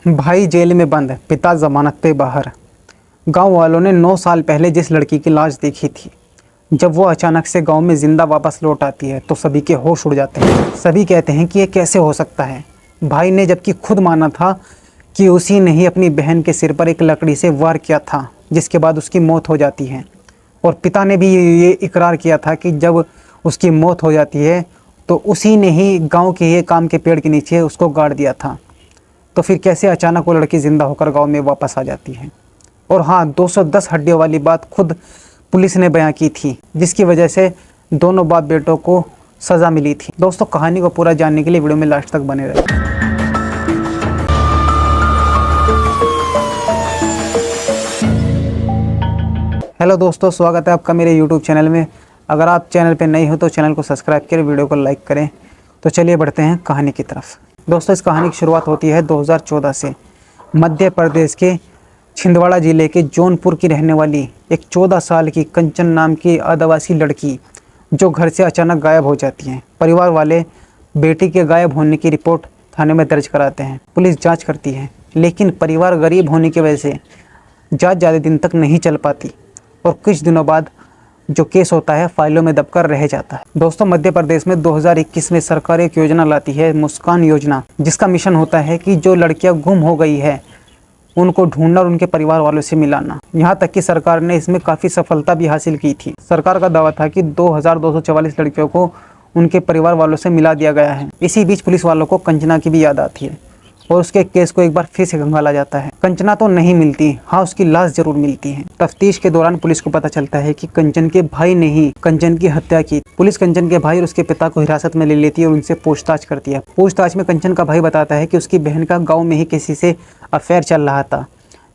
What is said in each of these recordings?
भाई जेल में बंद, पिता जमानत पे बाहर। गांव वालों ने 9 साल पहले जिस लड़की की लाश देखी थी, जब वो अचानक से गांव में जिंदा वापस लौट आती है तो सभी के होश उड़ जाते हैं। सभी कहते हैं कि ये कैसे हो सकता है। भाई ने जबकि खुद माना था कि उसी ने ही अपनी बहन के सिर पर एक लकड़ी से वार किया था, जिसके बाद उसकी मौत हो जाती है। और पिता ने भी ये इकरार किया था कि जब उसकी मौत हो जाती है तो उसी ने ही गाँव के ये काम के पेड़ के नीचे उसको गाड़ दिया था। तो फिर कैसे अचानक वो लड़की ज़िंदा होकर गांव में वापस आ जाती है। और हाँ, 210 हड्डियों वाली बात खुद पुलिस ने बयां की थी, जिसकी वजह से दोनों बाप बेटों को सज़ा मिली थी। दोस्तों, कहानी को पूरा जानने के लिए वीडियो में लास्ट तक बने रहे। हेलो दोस्तों, स्वागत है आपका मेरे YouTube चैनल में। अगर आप चैनल पर नए हो तो चैनल को सब्सक्राइब करें, वीडियो को लाइक करें। तो चलिए बढ़ते हैं कहानी की तरफ। दोस्तों, इस कहानी की शुरुआत होती है 2014 से। मध्य प्रदेश के छिंदवाड़ा ज़िले के जौनपुर की रहने वाली एक 14 साल की कंचन नाम की आदिवासी लड़की जो घर से अचानक गायब हो जाती है। परिवार वाले बेटी के गायब होने की रिपोर्ट थाने में दर्ज कराते हैं। पुलिस जांच करती है, लेकिन परिवार गरीब होने की वजह से जांच ज़्यादा दिन तक नहीं चल पाती और कुछ दिनों बाद जो केस होता है फाइलों में दबकर रह जाता है। दोस्तों, मध्य प्रदेश में 2021 में सरकार एक योजना लाती है, मुस्कान योजना, जिसका मिशन होता है कि जो लड़कियां गुम हो गई है उनको ढूंढना और उनके परिवार वालों से मिलाना। यहाँ तक कि सरकार ने इसमें काफ़ी सफलता भी हासिल की थी। सरकार का दावा था कि 2244 लड़कियों को उनके परिवार वालों से मिला दिया गया है। इसी बीच पुलिस वालों को कंचना की भी याद आती है और उसके केस को एक बार फिर से खंगाला जाता है। कंचना तो नहीं मिलती, हाँ उसकी लाश जरूर मिलती है। तफ्तीश के दौरान पुलिस को पता चलता है कि कंचन के भाई ने ही कंचन की हत्या की। पुलिस कंचन के भाई और उसके पिता को हिरासत में ले लेती है और उनसे पूछताछ करती है। पूछताछ में कंचन का भाई बताता है कि उसकी बहन का गाँव में ही किसी से अफेयर चल रहा था,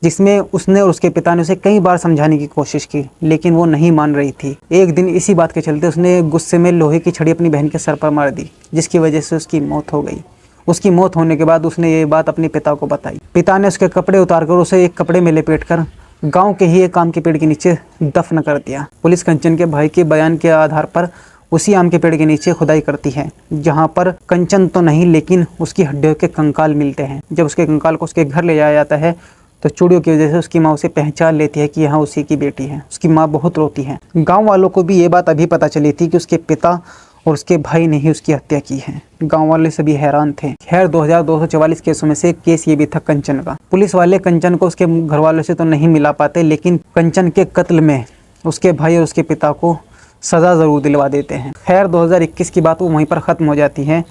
जिसमें उसने और उसके पिता ने उसे कई बार समझाने की कोशिश की, लेकिन वो नहीं मान रही थी। एक दिन इसी बात के चलते उसने गुस्से में लोहे की छड़ी अपनी बहन के सर पर मार दी, जिसकी वजह से उसकी मौत हो गई। उसकी मौत होने के बाद उसने ये बात अपने पिता को बताई। पिता ने उसके कपड़े उतारकर उसे एक कपड़े में लपेटकर गांव के ही एक आम के पेड़ के नीचे दफन कर दिया। पुलिस कंचन के भाई के बयान के आधार पर उसी आम के पेड़ के नीचे खुदाई करती है, जहां पर कंचन तो नहीं लेकिन उसकी हड्डियों के कंकाल मिलते हैं। जब उसके कंकाल को उसके घर ले जाया जाता है तो चूड़ियों की वजह से उसकी माँ उसे पहचान लेती है कि यहाँ उसी की बेटी है। उसकी माँ बहुत रोती है। गाँव वालों को भी ये बात अभी पता चली थी कि उसके पिता और उसके भाई ने ही उसकी हत्या की है। गांव वाले सभी हैरान थे। खैर, 2244 केसों में से एक केस ये भी था कंचन का। पुलिस वाले कंचन को उसके घर वालों से तो नहीं मिला पाते, लेकिन कंचन के कत्ल में उसके भाई और उसके पिता को सज़ा ज़रूर दिलवा देते हैं। खैर, 2021 की बात वो वहीं पर ख़त्म हो जाती है।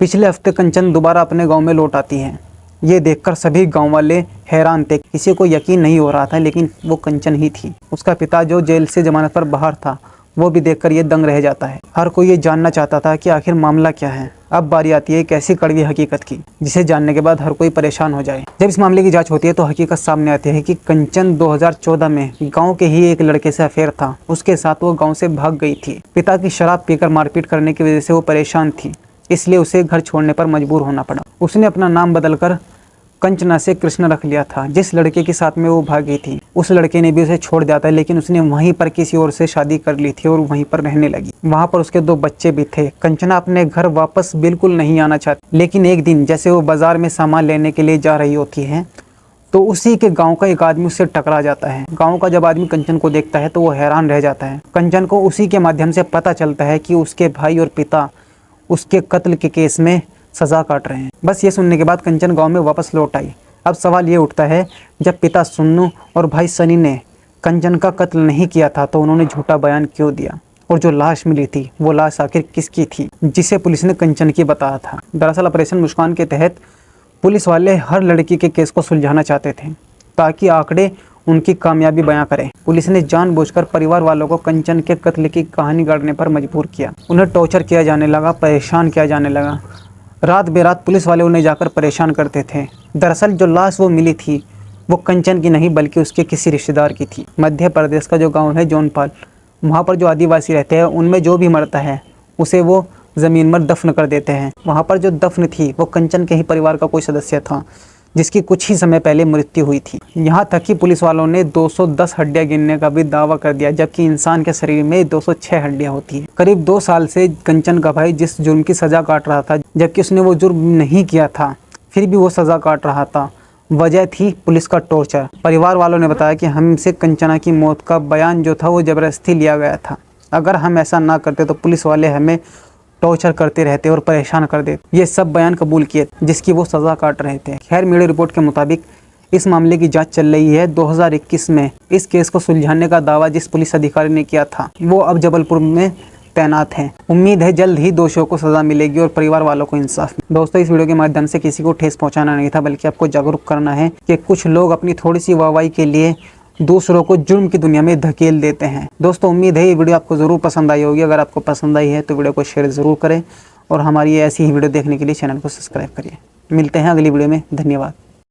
पिछले हफ्ते कंचन दोबारा अपने गाँव में लौट आती है। ये देखकर सभी गाँव वाले हैरान थे। किसी को यकीन नहीं हो रहा था, लेकिन वो कंचन ही थी। उसका पिता जो जेल से जमानत पर बाहर था, वो भी देखकर ये दंग रह जाता है। हर कोई ये जानना चाहता था कि आखिर मामला क्या है। अब बारी आती है एक ऐसी कड़वी हकीकत की, जिसे जानने के बाद हर कोई परेशान हो जाए। जब इस मामले की जांच होती है तो हकीकत सामने आती है कि कंचन 2014 में गांव के ही एक लड़के से अफेयर था। उसके साथ वो गांव से भाग गई थी। पिता की शराब पीकर मारपीट करने की वजह से वो परेशान थी, इसलिए उसे घर छोड़ने पर मजबूर होना पड़ा। उसने अपना नाम बदलकर कंचना से कृष्ण रख लिया था। जिस लड़के के साथ में वो भागी थी, उस लड़के ने भी उसे छोड़ दिया था, लेकिन उसने वहीं पर किसी और से शादी कर ली थी और वहीं पर रहने लगी। वहां पर उसके 2 बच्चे भी थे। कंचना अपने घर वापस बिल्कुल नहीं आना चाहती, लेकिन एक दिन जैसे वो बाजार में सामान लेने के लिए जा रही होती है तो उसी के गाँव का एक आदमी उससे टकरा जाता है। गाँव का जब आदमी कंचन को देखता है तो वो हैरान रह जाता है। कंचन को उसी के माध्यम से पता चलता है कि उसके भाई और पिता उसके कत्ल के केस में सज़ा काट रहे हैं। बस ये सुनने के बाद कंचन गांव में वापस लौट आई। अब सवाल ये उठता है, जब पिता सुन्नू और भाई सनी ने कंचन का कत्ल नहीं किया था तो उन्होंने झूठा बयान क्यों दिया? और जो लाश मिली थी वो लाश आखिर किसकी थी, जिसे पुलिस ने कंचन की बताया था? दरअसल ऑपरेशन मुस्कान के तहत पुलिस वाले हर लड़की के केस को सुलझाना चाहते थे, ताकि आंकड़े उनकी कामयाबी बयां करें। पुलिस ने जानबूझकर परिवार वालों को कंचन के कत्ल की कहानी गढ़ने पर मजबूर किया। उन्हें टॉर्चर किया जाने लगा, परेशान किया जाने लगा। रात बेरात पुलिस वाले उन्हें जाकर परेशान करते थे। दरअसल जो लाश वो मिली थी वो कंचन की नहीं बल्कि उसके किसी रिश्तेदार की थी। मध्य प्रदेश का जो गांव है जौनपाल, वहाँ पर जो आदिवासी रहते हैं उनमें जो भी मरता है उसे वो ज़मीन में दफन कर देते हैं। वहाँ पर जो दफन थी वो कंचन के ही परिवार का कोई सदस्य था, जिसकी कुछ ही समय पहले मृत्यु हुई थी। यहाँ तक कि पुलिस वालों ने 210 हड्डियाँ गिनने का भी दावा कर दिया, जबकि इंसान के शरीर में 206 हड्डियाँ होती हैं। करीब 2 साल से कंचन का भाई जिस जुर्म की सज़ा काट रहा था, जबकि उसने वो जुर्म नहीं किया था, फिर भी वो सज़ा काट रहा था। वजह थी पुलिस का टॉर्चर। परिवार वालों ने बताया कि हमसे कंचना की मौत का बयान जो था वो ज़बरदस्ती लिया गया था। अगर हम ऐसा ना करते तो पुलिस वाले हमें टॉर्चर करते रहते और परेशान कर देते। ये सब बयान कबूल किए जिसकी वो सज़ा काट रहे थे। खैर, मीडिया रिपोर्ट के मुताबिक इस मामले की जांच चल रही है। 2021 में इस केस को सुलझाने का दावा जिस पुलिस अधिकारी ने किया था वो अब जबलपुर में तैनात हैं। उम्मीद है जल्द ही दोषियों को सज़ा मिलेगी और परिवार वालों को इंसाफ। दोस्तों, इस वीडियो के माध्यम से किसी को ठेस पहुंचाना नहीं था, बल्कि आपको जागरूक करना है कि कुछ लोग अपनी थोड़ी सी वाहवाही के लिए दूसरों को जुर्म की दुनिया में धकेल देते हैं। दोस्तों, उम्मीद है ये वीडियो आपको ज़रूर पसंद आई होगी। अगर आपको पसंद आई है तो वीडियो को शेयर ज़रूर करें और हमारी ऐसी ही वीडियो देखने के लिए चैनल को सब्सक्राइब करिए। मिलते हैं अगली वीडियो में। धन्यवाद।